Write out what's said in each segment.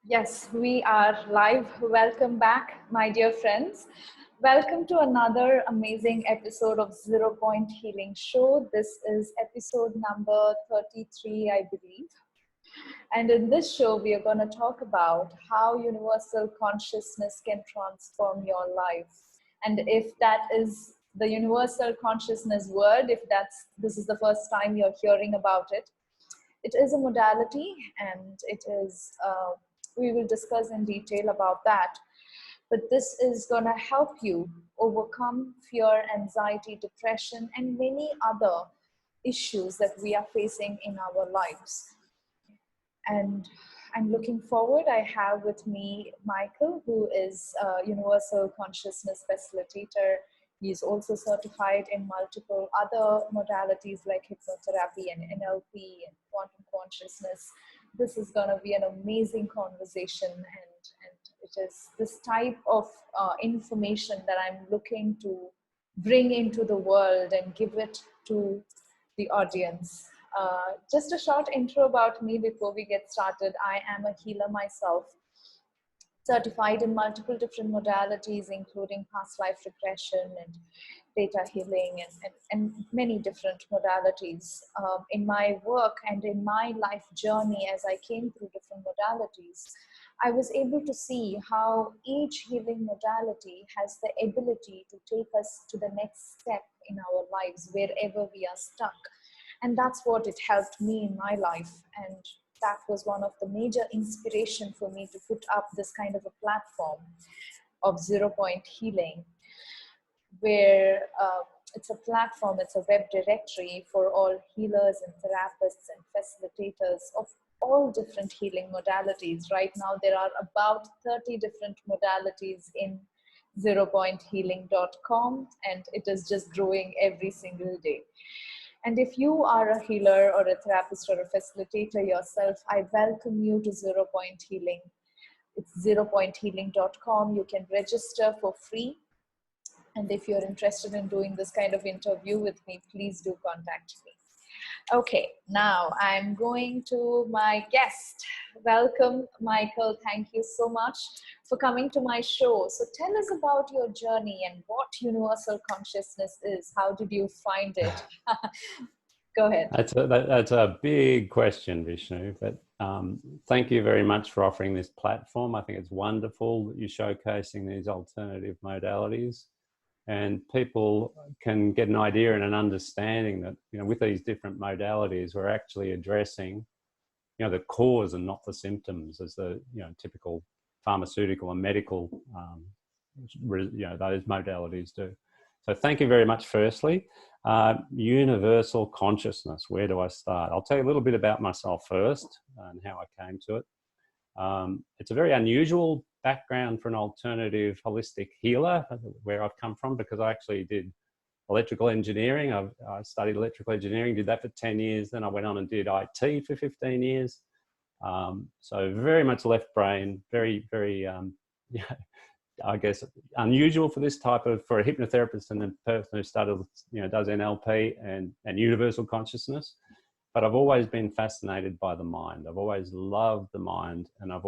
Yes, we are live. Welcome back, my dear friends. Welcome to another amazing episode of Zero Point Healing Show. This is episode number 33, I believe. And in this show, we are going to talk about how universal consciousness can transform your life. And if that is the universal consciousness word, if this is the first time you're hearing about it, it is a modality, and we will discuss in detail about that. But this is going to help you overcome fear, anxiety, depression, and many other issues that we are facing in our lives. And I'm looking forward. I have with me Michael, who is a Universal Consciousness Facilitator. He's also certified in multiple other modalities like hypnotherapy and NLP and quantum consciousness. This is going to be an amazing conversation, and it is this type of information that I'm looking to bring into the world and give it to the audience. Just a short intro about me before we get started. I am a healer myself, certified in multiple different modalities, including past life regression and data healing and many different modalities. In my work and in my life journey, as I came through different modalities, I was able to see how each healing modality has the ability to take us to the next step in our lives, wherever we are stuck. And that's what it helped me in my life. And that was one of the major inspiration for me to put up this kind of a platform of Zero Point Healing, where it's a platform, it's a web directory for all healers and therapists and facilitators of all different healing modalities. Right now, there are about 30 different modalities in zeropointhealing.com, and it is just growing every single day. And if you are a healer or a therapist or a facilitator yourself, I welcome you to Zero Point Healing. It's zeropointhealing.com. You can register for free. And if you're interested in doing this kind of interview with me, please do contact me. Okay, now I'm going to my guest. Welcome, Michael. Thank you so much for coming to my show. So tell us about your journey and what universal consciousness is. How did you find it? Go ahead. That's a big question, Vishnu, but thank you very much for offering this platform. I think it's wonderful that you're showcasing these alternative modalities, and people can get an idea and an understanding that, with these different modalities, we're actually addressing, the cause and not the symptoms, as the, typical pharmaceutical and medical, those modalities do. So thank you very much, firstly. Universal consciousness, where do I start? I'll tell you a little bit about myself first and how I came to it. It's a very unusual background for an alternative holistic healer, where I've come from, because I actually did electrical engineering. I studied electrical engineering, did that for 10 years. Then I went on and did IT for 15 years. So very much left brain, very, very, I guess, unusual for this type of, for a hypnotherapist and a person who studied, does NLP and universal consciousness. But I've always been fascinated by the mind. I've always loved the mind, and I've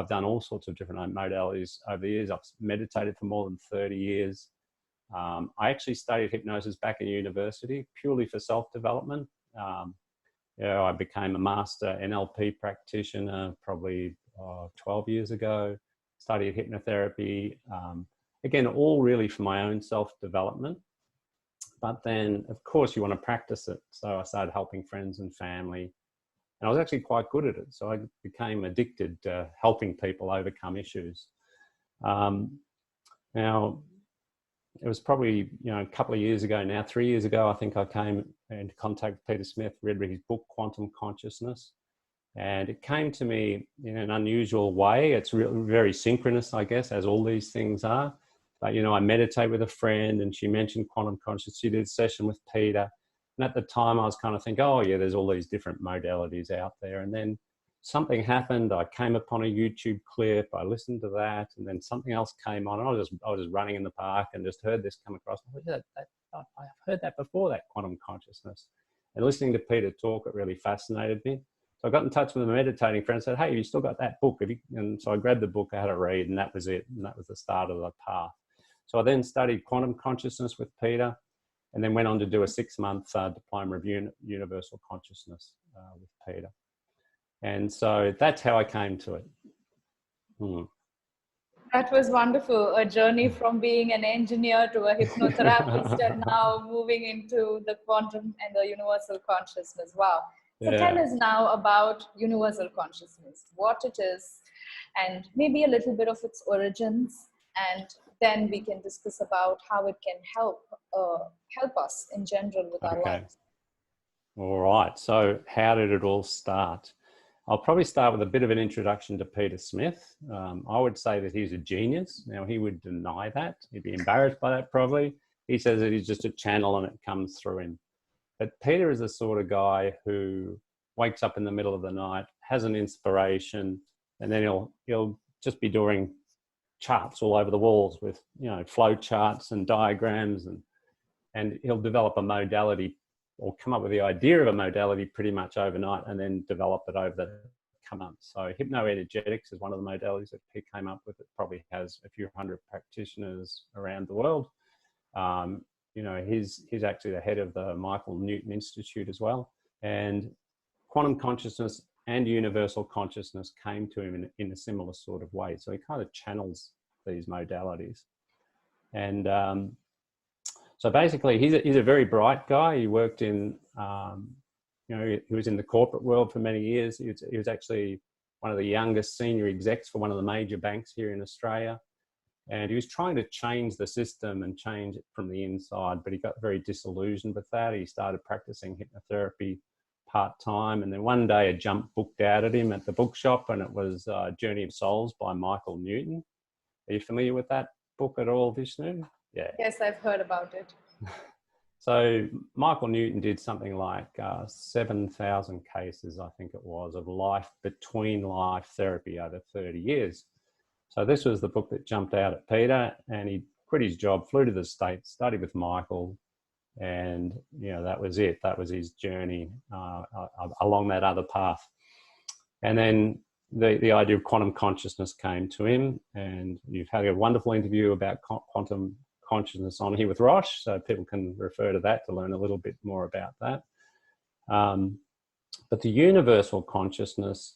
done all sorts of different modalities over the years. I've meditated for more than 30 years. I actually studied hypnosis back in university purely for self-development. I became a master NLP practitioner probably 12 years ago. Studied hypnotherapy, again, all really for my own self-development. But then, of course, you want to practice it. So I started helping friends and family, and I was actually quite good at it. So I became addicted to helping people overcome issues. Now, it was probably, a couple of years ago now, 3 years ago, I think I came into contact with Peter Smith, read his book, Quantum Consciousness. And it came to me in an unusual way. It's very synchronous, I guess, as all these things are. But, I meditate with a friend, and she mentioned quantum consciousness. She did a session with Peter. And at the time, I was kind of thinking, oh, yeah, there's all these different modalities out there. And then something happened. I came upon a YouTube clip. I listened to that. And then something else came on. I was just running in the park and just heard this come across. I've heard that before, that quantum consciousness. And listening to Peter talk, it really fascinated me. So I got in touch with a meditating friend and said, hey, have you still got that book? And so I grabbed the book, I had a read, and that was it. And that was the start of the path. So I then studied quantum consciousness with Peter, and then went on to do a 6-month diploma of universal consciousness with Peter. And so that's how I came to it. That was wonderful. A journey from being an engineer to a hypnotherapist and now moving into the quantum and the universal consciousness. Wow. So tell us now about universal consciousness, what it is, and maybe a little bit of its origins. And then we can discuss about how it can help us in general with our lives. All right. So how did it all start? I'll probably start with a bit of an introduction to Peter Smith. I would say that he's a genius. Now, he would deny that. He'd be embarrassed by that probably. He says that he's just a channel and it comes through him. But Peter is the sort of guy who wakes up in the middle of the night, has an inspiration, and then he'll just be doing charts all over the walls with, flow charts and diagrams, and he'll develop a modality or come up with the idea of a modality pretty much overnight and then develop it over the months. So Hypno Energetics is one of the modalities that he came up with. It probably has a few hundred practitioners around the world. He's actually the head of the Michael Newton Institute as well. And quantum consciousness and universal consciousness came to him in a similar sort of way. So he kind of channels these modalities. And so basically, he's a very bright guy. He worked in, he was in the corporate world for many years. He was actually one of the youngest senior execs for one of the major banks here in Australia. And he was trying to change the system and change it from the inside, but he got very disillusioned with that. He started practicing hypnotherapy part-time. And then one day a jump booked out at him at the bookshop, and it was Journey of Souls by Michael Newton. Are you familiar with that book at all, Vishnu? Yeah. Yes, I've heard about it. So Michael Newton did something like 7,000 cases, I think it was, of between life therapy over 30 years. So this was the book that jumped out at Peter, and he quit his job, flew to the States, studied with Michael, and that was it. That was his journey along that other path. And then the idea of quantum consciousness came to him, and you've had a wonderful interview about quantum consciousness on here with Rosh, so people can refer to that to learn a little bit more about that. But the universal consciousness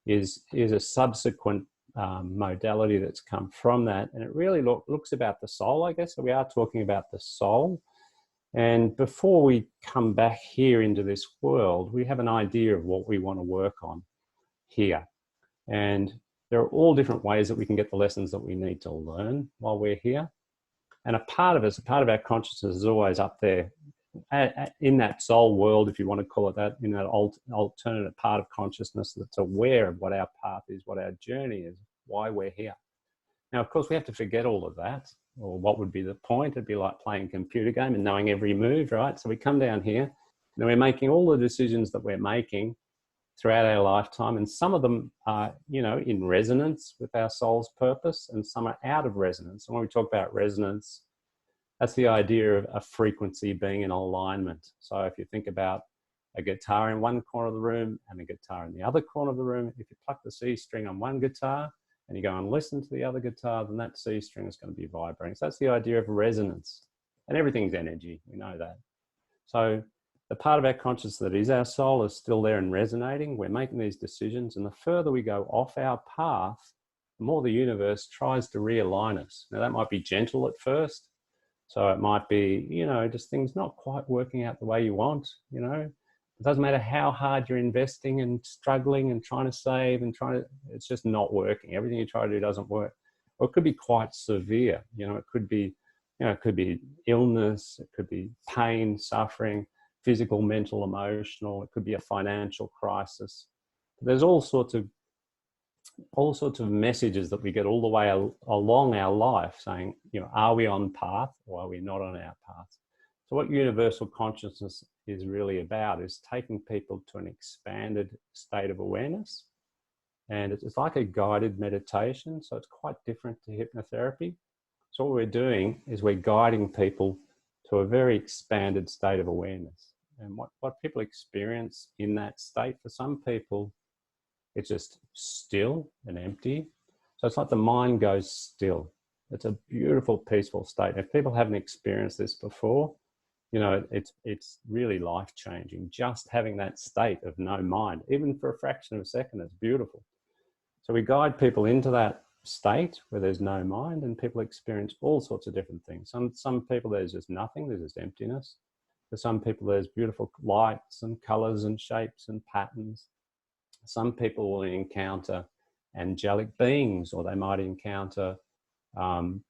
is a subsequent modality that's come from that, and it really looks about the soul, I guess. So we are talking about the soul, and before we come back here into this world, we have an idea of what we want to work on here, and there are all different ways that we can get the lessons that we need to learn while we're here. And a part of our consciousness is always up there in that soul world, if you want to call it that, in that alternative part of consciousness that's aware of what our path is, what our journey is, why we're here. Now, of course, we have to forget all of that, or what would be the point? It'd be like playing a computer game and knowing every move, right? So we come down here and we're making all the decisions that we're making throughout our lifetime, and some of them are, in resonance with our soul's purpose, and some are out of resonance. And when we talk about resonance, that's the idea of a frequency being in alignment. So if you think about a guitar in one corner of the room and a guitar in the other corner of the room, if you pluck the C string on one guitar and you go and listen to the other guitar, then that C string is going to be vibrating. So that's the idea of resonance. And everything's energy, we know that. So the part of our consciousness that is our soul is still there and resonating. We're making these decisions, and the further we go off our path, the more the universe tries to realign us. Now, that might be gentle at first. So it might be, just things not quite working out the way you want, It doesn't matter how hard you're investing and struggling and trying to save and it's just not working. Everything you try to do doesn't work. Or it could be quite severe. It could be illness, it could be pain, suffering, physical, mental, emotional. It could be a financial crisis. There's all sorts of messages that we get all the way along our life saying, are we on path or are we not on our path? So what universal consciousness is really about is taking people to an expanded state of awareness. And it's like a guided meditation. So it's quite different to hypnotherapy. So what we're doing is we're guiding people to a very expanded state of awareness. And what people experience in that state, for some people, it's just still and empty. So it's like the mind goes still. It's a beautiful, peaceful state. If people haven't experienced this before, you know, it's really life-changing. Just having that state of no mind, even for a fraction of a second, it's beautiful. So we guide people into that state where there's no mind, and people experience all sorts of different things. Some people, there's just nothing, there's just emptiness. For some people, there's beautiful lights and colors and shapes and patterns. Some people will encounter angelic beings, or they might encounter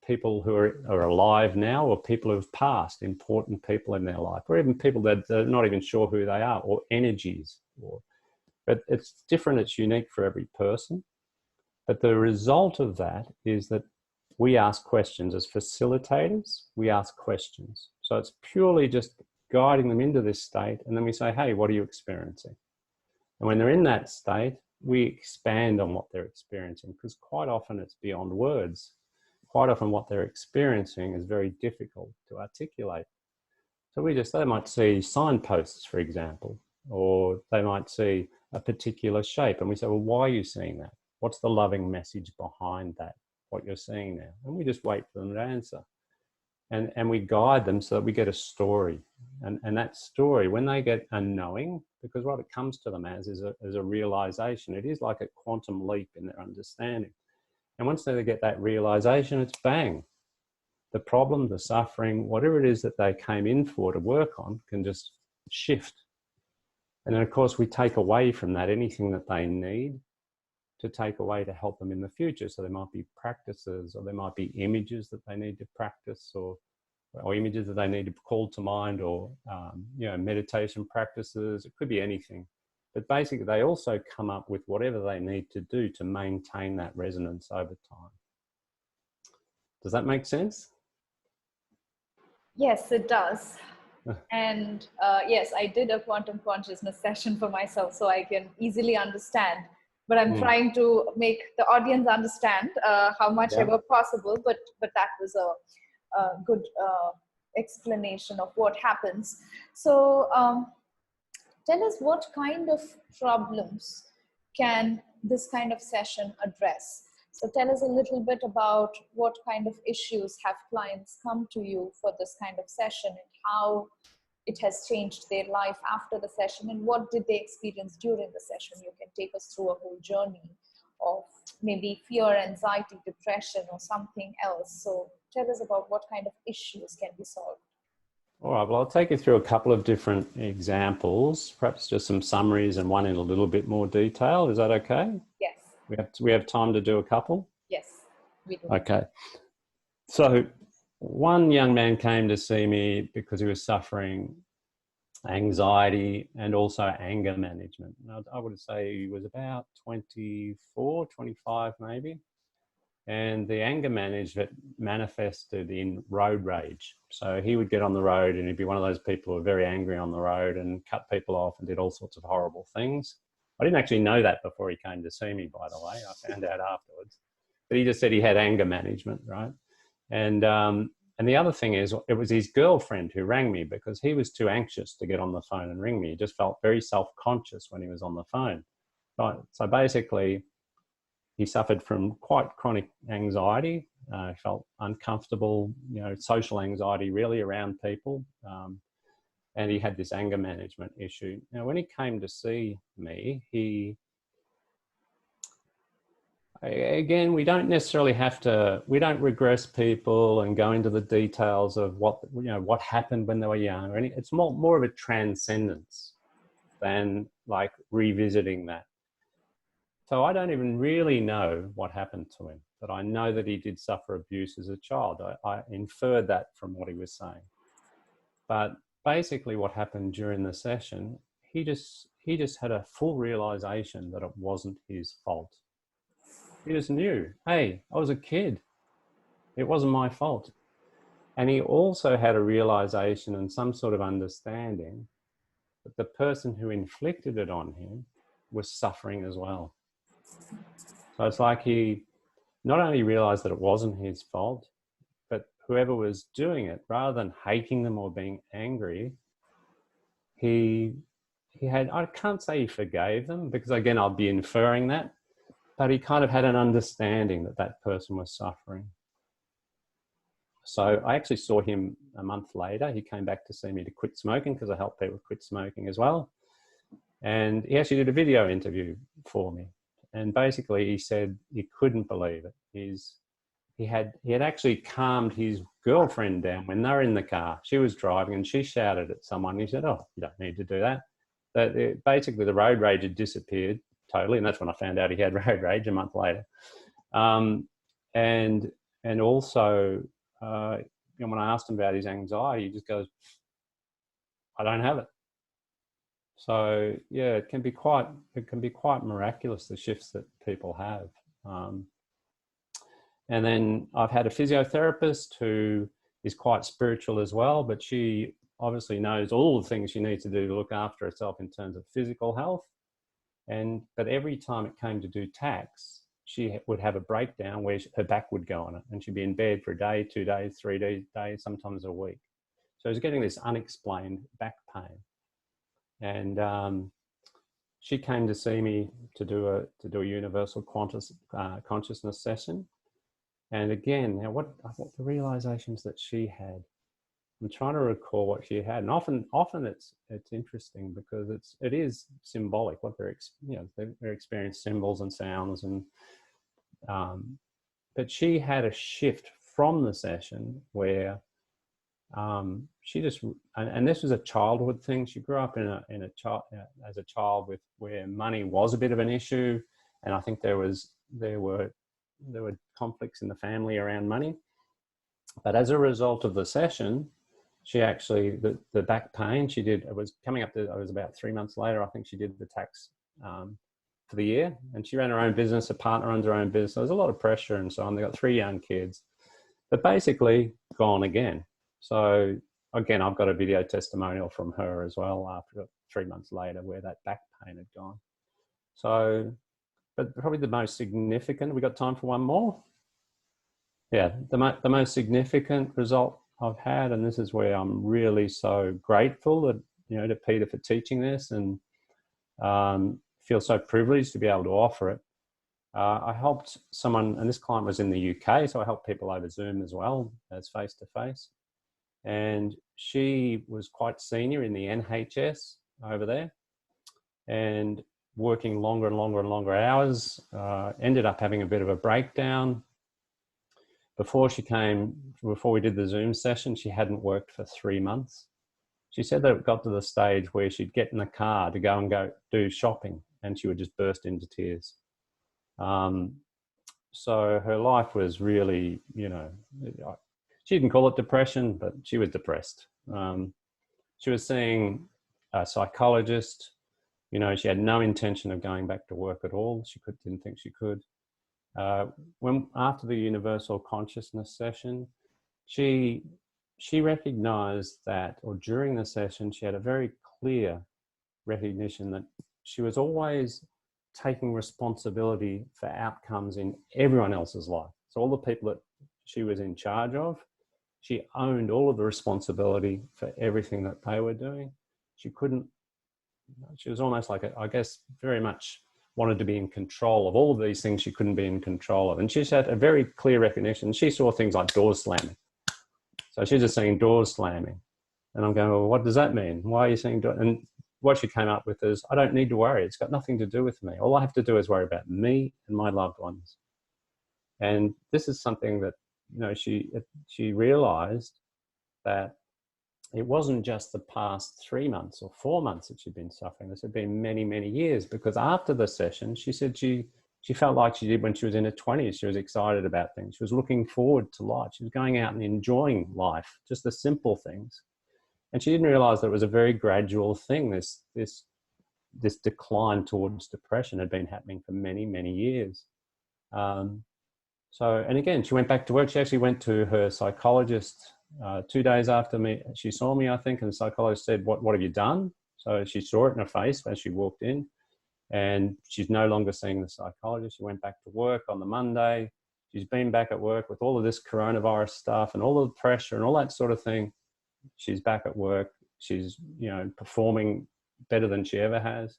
people who are alive now, or people who have passed, important people in their life, or even people that they're not even sure who they are, or energies. But it's different, it's unique for every person. But the result of that is that we ask questions as facilitators. We ask questions. So it's purely just guiding them into this state, and then we say, hey, what are you experiencing? And when they're in that state, we expand on what they're experiencing, because quite often it's beyond words. Quite often what they're experiencing is very difficult to articulate. So they might see signposts, for example, or they might see a particular shape. And we say, well, why are you seeing that? What's the loving message behind that, what you're seeing now? And we just wait for them to answer. And we guide them so that we get a story. And that story, when they get a knowing, because what it comes to them as is a realization. It is like a quantum leap in their understanding. And once they get that realization, it's bang. The problem, the suffering, whatever it is that they came in for to work on can just shift. And then, of course, we take away from that anything that they need to take away to help them in the future. So there might be practices, or there might be images that they need to practice, or images that they need to call to mind, or meditation practices. It could be anything. But basically, they also come up with whatever they need to do to maintain that resonance over time. Does that make sense? Yes, it does. And yes, I did a quantum consciousness session for myself, so I can easily understand. But I'm trying to make the audience understand how much ever possible. But that was a good explanation of what happens. So tell us, what kind of problems can this kind of session address? So tell us a little bit about what kind of issues have clients come to you for this kind of session, and how it has changed their life after the session, and what did they experience during the session. You can take us through a whole journey of maybe fear, anxiety, depression, or something else. So tell us about what kind of issues can be solved. All right, well, I'll take you through a couple of different examples, perhaps just some summaries and one in a little bit more detail. Is that okay? Yes. We have time to do a couple? Yes, we do. Okay. So one young man came to see me because he was suffering anxiety and also anger management. Now, I would say he was about 24, 25 maybe. And the anger management manifested in road rage. So he would get on the road and he'd be one of those people who were very angry on the road and cut people off and did all sorts of horrible things. I didn't actually know that before he came to see me, by the way. I found out afterwards. But he just said he had anger management, right? And the other thing is, it was his girlfriend who rang me because he was too anxious to get on the phone and ring me. He just felt very self-conscious when he was on the phone. Right? So basically, he suffered from quite chronic anxiety. Felt uncomfortable, social anxiety really around people. And he had this anger management issue. Now, when he came to see me, again, we don't regress people and go into the details of what happened when they were young. It's more of a transcendence than like revisiting that. So I don't even really know what happened to him, but I know that he did suffer abuse as a child. I inferred that from what he was saying. But basically what happened during the session, he just had a full realization that it wasn't his fault. He just knew, hey, I was a kid. It wasn't my fault. And he also had a realization and some sort of understanding that the person who inflicted it on him was suffering as well. So it's like he not only realized that it wasn't his fault, but whoever was doing it, rather than hating them or being angry, he had, I can't say he forgave them, because again, I'll be inferring that, but he kind of had an understanding that that person was suffering. So I actually saw him a month later. He came back to see me to quit smoking, because I help people quit smoking as well. And he actually did a video interview for me. And basically he said he couldn't believe it. He had actually calmed his girlfriend down when they were in the car. She was driving and she shouted at someone. He said, "Oh, you don't need to do that." Basically the road rage had disappeared totally. And that's when I found out he had road rage a month later. And also, when I asked him about his anxiety, he just goes, "I don't have it." So yeah, it can be quite miraculous, the shifts that people have. And then I've had a physiotherapist who is quite spiritual as well, but she obviously knows all the things she needs to do to look after herself in terms of physical health. But every time it came to do tax, she would have a breakdown where her back would go on it, and she'd be in bed for a day, 2 days, 3 days, sometimes a week. So I was getting this unexplained back pain. And she came to see me to do a universal consciousness session. And again, now what the realizations that she had, I'm trying to recall what she had. And often it's interesting, because it is symbolic what they're experiencing symbols and sounds, and but she had a shift from the session where she just, and this was a childhood thing. She grew up as a child where money was a bit of an issue, and I think there were conflicts in the family around money. But as a result of the session, she actually, the back pain she did, it was about 3 months later, I think she did the tax for the year, and she ran her own business. A partner runs her own business. So there's a lot of pressure and so on. They got 3 young kids, but basically gone again. So again, I've got a video testimonial from her as well after 3 months later, where that back pain had gone. So, but probably the most significant, we got time for one more? Yeah, the most significant result I've had, and this is where I'm really so grateful that, to Peter for teaching this, and feel so privileged to be able to offer it. I helped someone, and this client was in the UK, so I helped people over Zoom as well as face-to-face. And she was quite senior in the NHS over there, and working longer and longer and longer hours, ended up having a bit of a breakdown. Before we did the Zoom session, she hadn't worked for 3 months. She said that it got to the stage where she'd get in the car to go do shopping, and she would just burst into tears. So her life was really, she didn't call it depression, but she was depressed. She was seeing a psychologist. She had no intention of going back to work at all. She didn't think she could. After the universal consciousness session, she recognized that, or during the session, she had a very clear recognition that she was always taking responsibility for outcomes in everyone else's life. So all the people that she was in charge of, she owned all of the responsibility for everything that they were doing. She was almost like, I guess, very much wanted to be in control of all of these things she couldn't be in control of. And she had a very clear recognition. She saw things like doors slamming. So she's just seeing doors slamming. And I'm going, well, what does that mean? Why are you seeing doors? And what she came up with is, I don't need to worry. It's got nothing to do with me. All I have to do is worry about me and my loved ones. And this is something that, she realized that it wasn't just the past 3 months or 4 months that she'd been suffering. This had been many, many years, because after the session, she said she felt like she did when she was in her 20s. She was excited about things. She was looking forward to life. She was going out and enjoying life, just the simple things. And she didn't realize that it was a very gradual thing. This decline towards depression had been happening for many, many years. And again, she went back to work. She actually went to her psychologist 2 days after she saw me, I think, and the psychologist said, what have you done? So she saw it in her face as she walked in, and she's no longer seeing the psychologist. She went back to work on the Monday. She's been back at work with all of this coronavirus stuff and all of the pressure and all that sort of thing. She's back at work. she's, performing better than she ever has.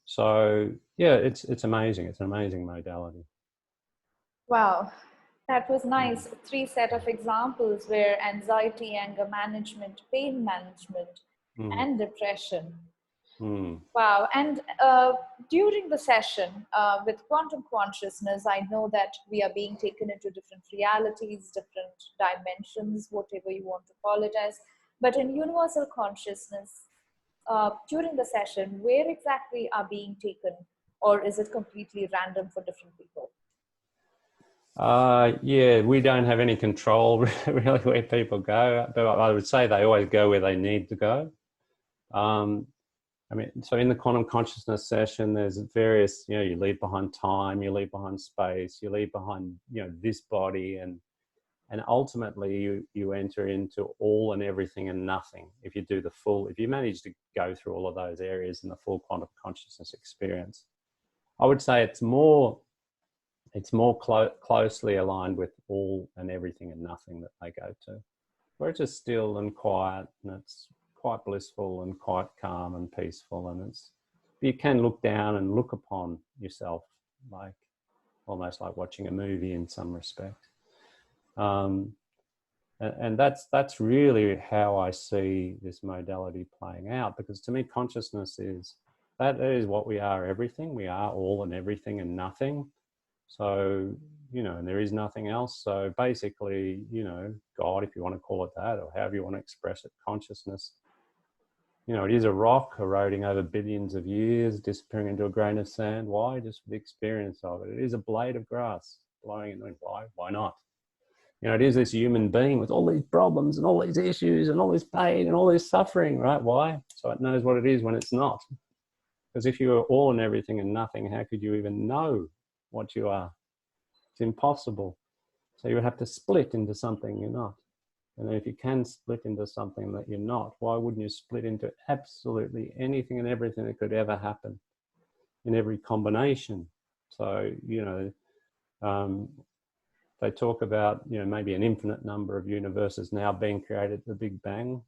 So yeah, it's amazing. It's an amazing modality. Wow, that was nice. Three set of examples where anxiety, anger management, pain management, Mm. and depression. Mm. Wow. And during the session with quantum consciousness, I know that we are being taken into different realities, different dimensions, whatever you want to call it as. But in universal consciousness, during the session, where exactly are being taken, or is it completely random for different people? Yeah, we don't have any control really where people go, but I would say they always go where they need to go. I mean, so in the quantum consciousness session, there's various, you leave behind time, you leave behind space, you leave behind, this body, and ultimately you enter into all and everything and nothing. If you manage to go through all of those areas in the full quantum consciousness experience, I would say it's more closely aligned with all and everything and nothing that they go to, where it's just still and quiet, and it's quite blissful and quite calm and peaceful, and you can look down and look upon yourself, like almost like watching a movie in some respect. And that's really how I see this modality playing out, because to me, consciousness is what we are. Everything. We are all and everything and nothing. So, and there is nothing else. So basically, God, if you want to call it that, or however you want to express it, consciousness, it is a rock eroding over billions of years, disappearing into a grain of sand. Why? Just for the experience of it. It is a blade of grass blowing in the wind. Why? Why not? It is this human being with all these problems and all these issues and all this pain and all this suffering, right? Why? So it knows what it is when it's not. Because if you are all and everything and nothing, how could you even know what you are? It's impossible. So you would have to split into something you're not. And then if you can split into something that you're not, why wouldn't you split into absolutely anything and everything that could ever happen in every combination? So, they talk about, maybe an infinite number of universes now being created at the Big Bang.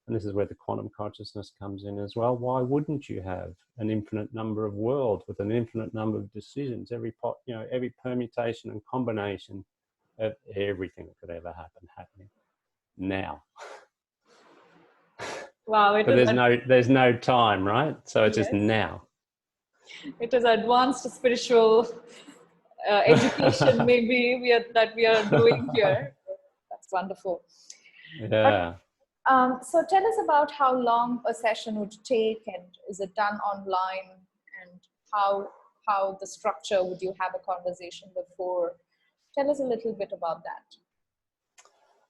And this is where the quantum consciousness comes in as well. Why wouldn't you have an infinite number of worlds with an infinite number of decisions, every permutation and combination of everything that could ever happen happening now? Wow, But there's no time, right? So it's just now. It is advanced spiritual education, maybe that we are doing here. That's wonderful. Yeah. But, so tell us about how long a session would take, and is it done online, and how the structure, would you have a conversation before? Tell us a little bit about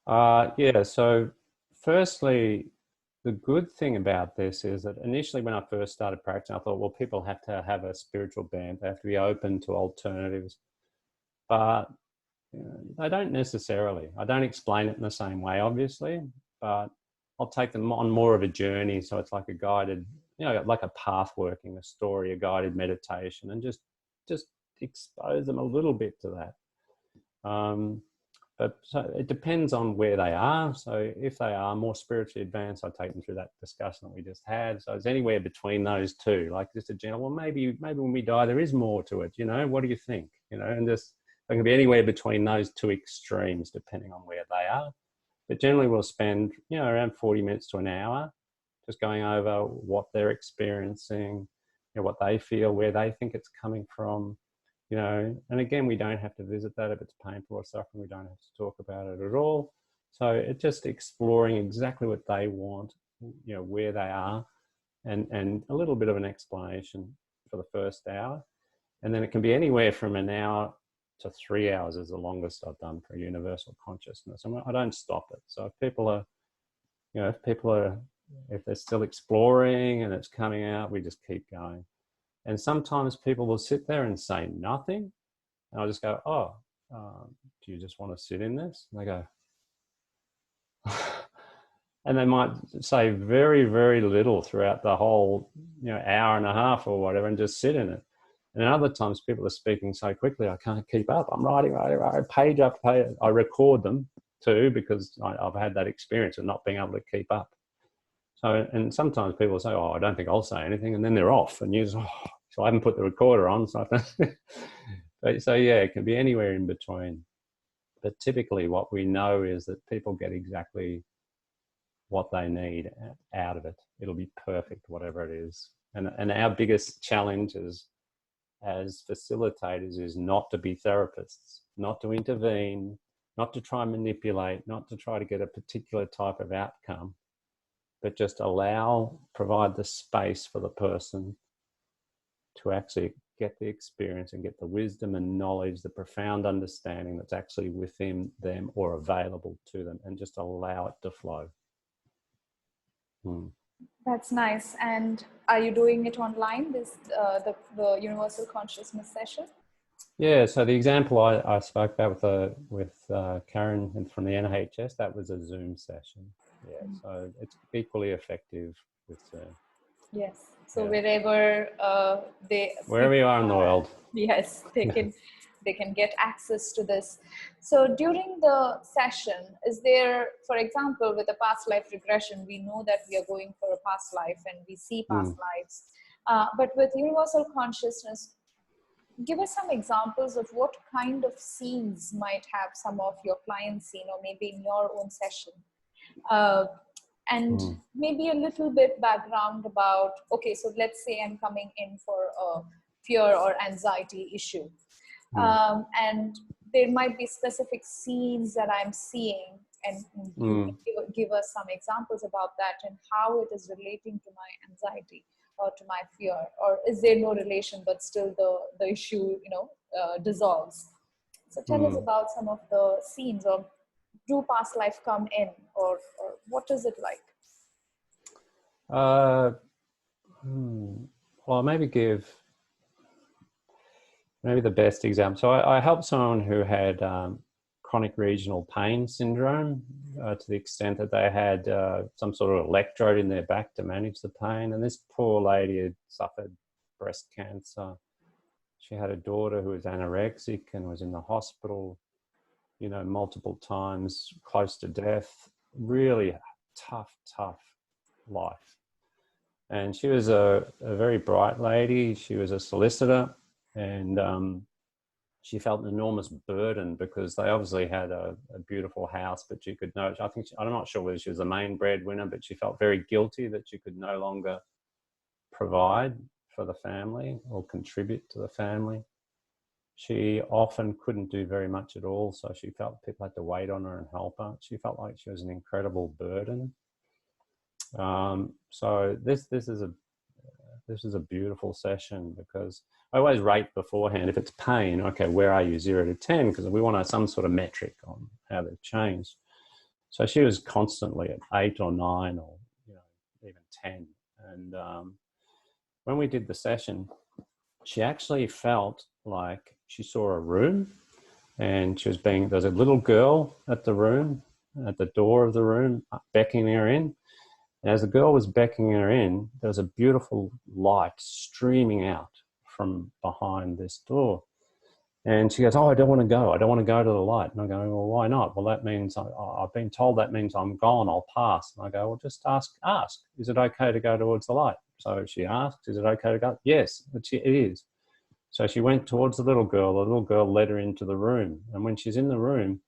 that. Yeah. So firstly, the good thing about this is that initially when I first started practicing, I thought, well, people have to have a spiritual bent. They have to be open to alternatives. But they don't necessarily. I don't explain it in the same way, obviously, but I'll take them on more of a journey. So it's like a guided, like a path working, a story, a guided meditation, and just expose them a little bit to that. But so it depends on where they are. So if they are more spiritually advanced, I take them through that discussion that we just had. So it's anywhere between those two, like just a general, well, maybe when we die, there is more to it. What do you think? And just, it can be anywhere between those two extremes, depending on where they are. But generally we'll spend, around 40 minutes to an hour, just going over what they're experiencing, what they feel, where they think it's coming from. And again, we don't have to visit that. If it's painful or suffering, we don't have to talk about it at all. So it's just exploring exactly what they want, where they are, and a little bit of an explanation for the first hour. And then it can be anywhere from an hour to 3 hours is the longest I've done for universal consciousness. And I don't stop it. So if people are, if they're still exploring and it's coming out, we just keep going. And sometimes people will sit there and say nothing. And I'll just go, do you just want to sit in this? And they go, and they might say very, very little throughout the whole, hour and a half or whatever, and just sit in it. And other times people are speaking so quickly, I can't keep up. I'm writing page after page. I record them too, because I've had that experience of not being able to keep up. So, and sometimes people say, oh, I don't think I'll say anything. And then they're off and you just, oh, so I haven't put the recorder on. So, so yeah, it can be anywhere in between. But typically what we know is that people get exactly what they need out of it. It'll be perfect, whatever it is. And our biggest challenge as facilitators is not to be therapists, not to intervene, not to try and manipulate, not to try to get a particular type of outcome, but just provide the space for the person to actually get the experience and get the wisdom and knowledge, the profound understanding that's actually within them or available to them, and just allow it to flow. That's nice. And are you doing it online, the Universal Consciousness session? Yeah, so the example I spoke about with Karen from the NHS, that was a Zoom session. Yeah, so it's equally effective with Zoom. Yes. So wherever wherever you are in the world. Yes, they can get access to this. So during the session, is there, for example, with a past life regression, we know that we are going for a past life and we see past lives. But with universal consciousness, give us some examples of what kind of scenes might have some of your clients seen, or maybe in your own session. And maybe a little bit background about, okay, so let's say I'm coming in for a fear or anxiety issue. And there might be specific scenes that I'm seeing, and you can give us some examples about that and how it is relating to my anxiety or to my fear, or is there no relation but still the issue dissolves. So tell us about some of the scenes, or do past life come in, or what is it like? Well, maybe the best example. So I helped someone who had chronic regional pain syndrome to the extent that they had some sort of electrode in their back to manage the pain. And this poor lady had suffered breast cancer. She had a daughter who was anorexic and was in the hospital, multiple times, close to death. Really tough life. And she was a very bright lady. She was a solicitor, and she felt an enormous burden because they obviously had a beautiful house, but she could know, I'm not sure whether she was the main breadwinner, but she felt very guilty that she could no longer provide for the family or contribute to the family. She often couldn't do very much at all, so she felt people had to wait on her and help her. She felt like she was an incredible burden. So this is a beautiful session, because I always rate beforehand, if it's pain, okay, where are you, 0 to 10? Because we want some sort of metric on how they've changed. So she was constantly at 8 or 9 or even 10. And when we did the session, she actually felt like she saw a room, and there's a little girl at the door of the room, beckoning her in. And as the girl was beckoning her in, there was a beautiful light streaming out from behind this door. And she goes, oh, I don't want to go. I don't want to go to the light. And I go, well, why not? Well, that means I've been told that means I'm gone. I'll pass. And I go, well, just ask. Is it okay to go towards the light? So she asked, is it okay to go? Yes, it is. So she went towards the little girl. The little girl led her into the room. And when she's in the room,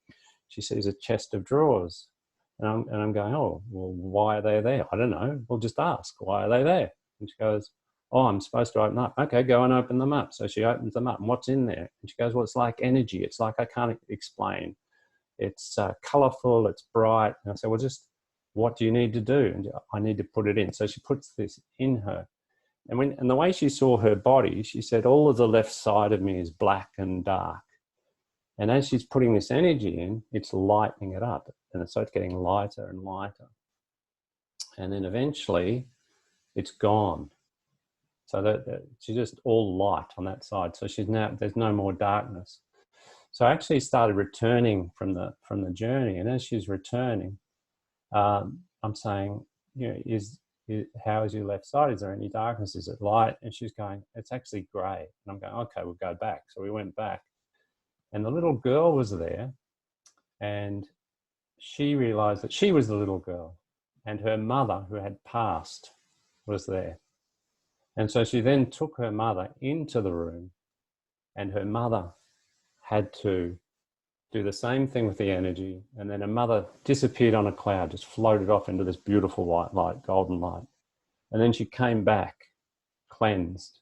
she sees a chest of drawers. And I'm going, oh, well, why are they there? I don't know. Well, just ask, why are they there? And she goes, oh, I'm supposed to open up. Okay, go and open them up. So she opens them up. And what's in there? And she goes, well, it's like energy. It's like I can't explain. It's colourful. It's bright. And I said, well, just what do you need to do? And I need to put it in. So she puts this in her. And the way she saw her body, she said, all of the left side of me is black and dark. And as she's putting this energy in, it's lightening it up. And it starts getting lighter and lighter. And then eventually, it's gone. So that she's just all light on that side. So there's no more darkness. So I actually started returning from the journey. And as she's returning, I'm saying, how is your left side? Is there any darkness? Is it light? And she's going, it's actually grey. And I'm going, okay, we'll go back. So we went back. And the little girl was there, and she realized that she was the little girl. and her mother, who had passed, was there. And so she then took her mother into the room, and her mother had to do the same thing with the energy, and then her mother disappeared on a cloud, just floated off into this beautiful white light, golden light. And then she came back cleansed.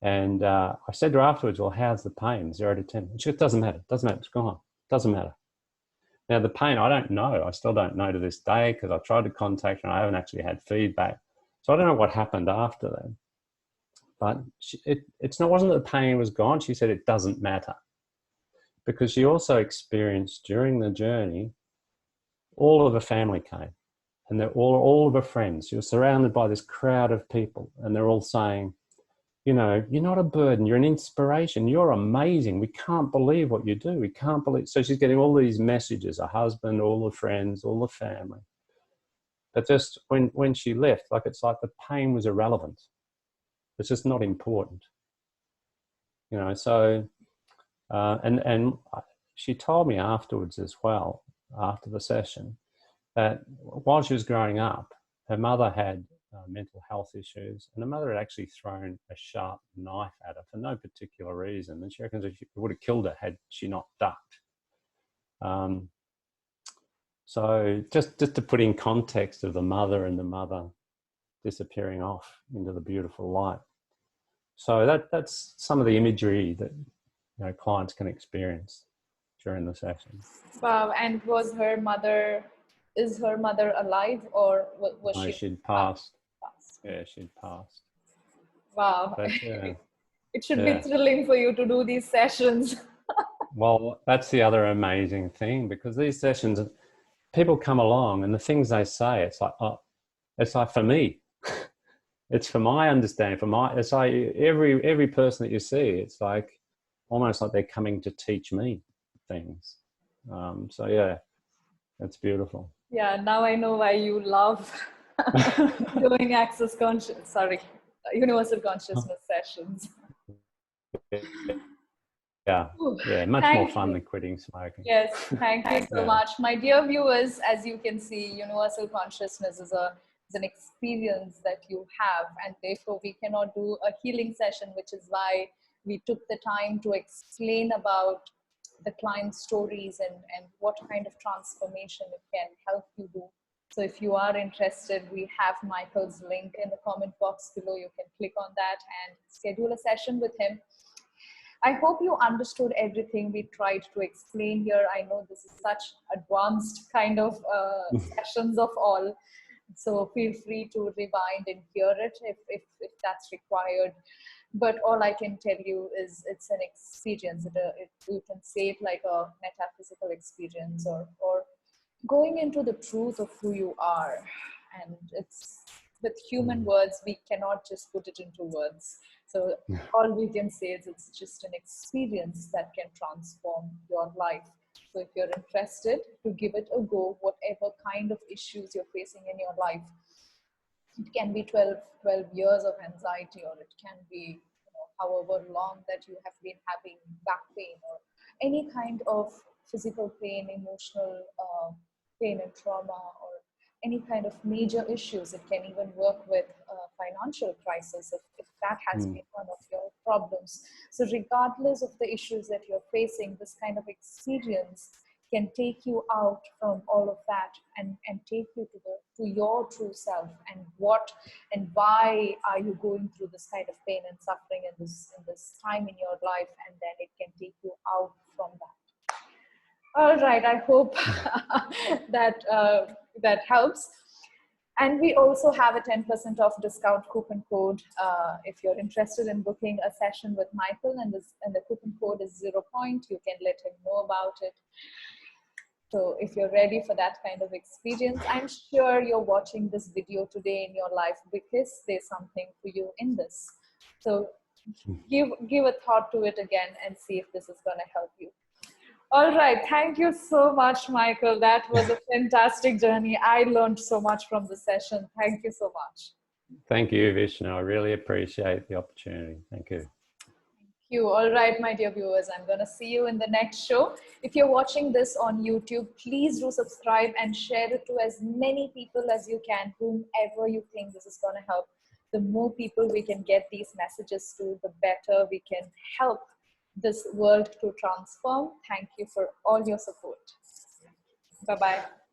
And I said to her afterwards, well, how's the pain, 0 to 10? And she goes, doesn't matter, it's gone, doesn't matter. Now the pain, I don't know, I still don't know to this day, because I tried to contact her and I haven't actually had feedback. So I don't know what happened after that. But it wasn't that the pain was gone, she said it doesn't matter. Because she also experienced during the journey, all of her family came, and they're all of her friends. She was surrounded by this crowd of people, and they're all saying, you know, you're not a burden, you're an inspiration, you're amazing, we can't believe what you do, we can't believe. So she's getting all these messages, her husband, all the friends, all the family. But just when she left, like it's like the pain was irrelevant. It's just not important. You know, so, and she told me afterwards as well, after the session, that while she was growing up, her mother had mental health issues, and her mother had actually thrown a sharp knife at her for no particular reason, and she reckons it would have killed her had she not ducked. So just to put in context of the mother and the mother disappearing off into the beautiful light. So that's some of the imagery that, you know, clients can experience during the session. Wow. And is her mother alive, or was No, she? she'd passed. Yeah, she'd passed. Wow. But, yeah. It should be thrilling for you to do these sessions. Well, that's the other amazing thing, because these sessions, people come along and the things they say, it's like, oh, it's like for me, it's for my understanding, it's like every person that you see, it's like almost like they're coming to teach me things. So yeah, that's beautiful. Yeah, now I know why you love doing universal consciousness sessions. Yeah, much more fun than quitting smoking. Yes, thank you so much. My dear viewers, as you can see, universal consciousness is an experience that you have, and therefore we cannot do a healing session, which is why we took the time to explain about the client's stories and what kind of transformation it can help you do. So if you are interested, we have Michael's link in the comment box below. You can click on that and schedule a session with him. I hope you understood everything we tried to explain here. I know this is such advanced kind of sessions of all. So feel free to rewind and hear it if that's required. But all I can tell you is it's an experience. You can say it like a metaphysical experience, or going into the truth of who you are. And it's with human words, we cannot just put it into words. So all we can say is it's just an experience that can transform your life. So if you're interested to give it a go, whatever kind of issues you're facing in your life, it can be 12 years of anxiety, or it can be however long that you have been having back pain, or any kind of physical pain, emotional pain and trauma, or any kind of major issues. It can even work with financial crisis if that has been one of your problems. So regardless of the issues that you're facing, this kind of experience can take you out from all of that and take you to your true self, and what and why are you going through this kind of pain and suffering in this time in your life, and then it can take you out from that. All right, I hope that helps. And we also have a 10% off discount coupon code if you're interested in booking a session with Michael, and the coupon code is 0 point. You can let him know about it. So if you're ready for that kind of experience, I'm sure you're watching this video today in your life because there's something for you in this. So give a thought to it again and see if this is going to help you. All right. Thank you so much, Michael. That was a fantastic journey. I learned so much from the session. Thank you so much. Thank you, Vishnu. I really appreciate the opportunity. Thank you. you. All right, my dear viewers, I'm going to see you in the next show. If you're watching this on YouTube, please do subscribe and share it to as many people as you can, whomever you think this is going to help. The more people we can get these messages to, the better we can help this world to transform. Thank you for all your support. Bye-bye.